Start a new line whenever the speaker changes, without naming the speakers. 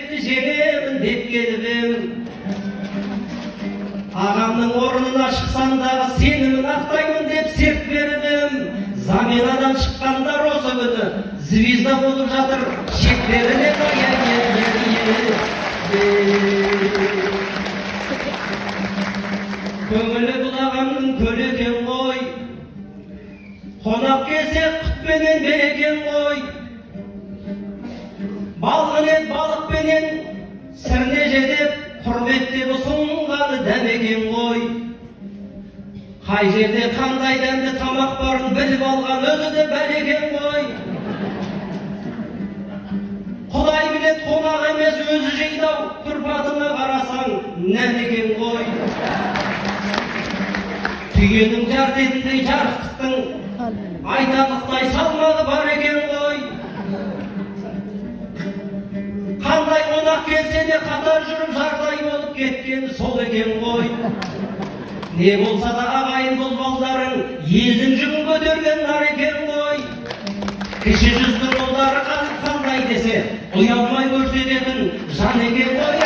жігітті жеңемін деп келдім. Ағамның орнына шықсам дағы сенімін ақтаймын деп серт бердім. Заминадан шыққандар осы күні звезда болып жатыр шектеріне көңілі бұл ағамның көлі екен ғой, қонақ келсе құтпенен берекен ғой. Балғын ет балықпенен сірне жедеп, құрметтеп ұсынғаны дәмекен ғой. Қай жерде қандай дәмді тамақ барын біліп алған өзі де бәлекен ғой. Құдай білет қонақ емес өзі жейдау, тұрпатына қарасаң нәнекен ғой. Түйенің жартетіндей жарықтықтың айтарлықтай салмағы бар екен ғой. Қандай қонақ келсе де қатар жүріп жардай болып кеткен сол екен ғой. Не болса да ағайын бұл балдарың елдің жүгін көтерген нар екен ғой. Кіші жүздің ұлдары қандай десе ұялмай көрсететін жан екен ғой.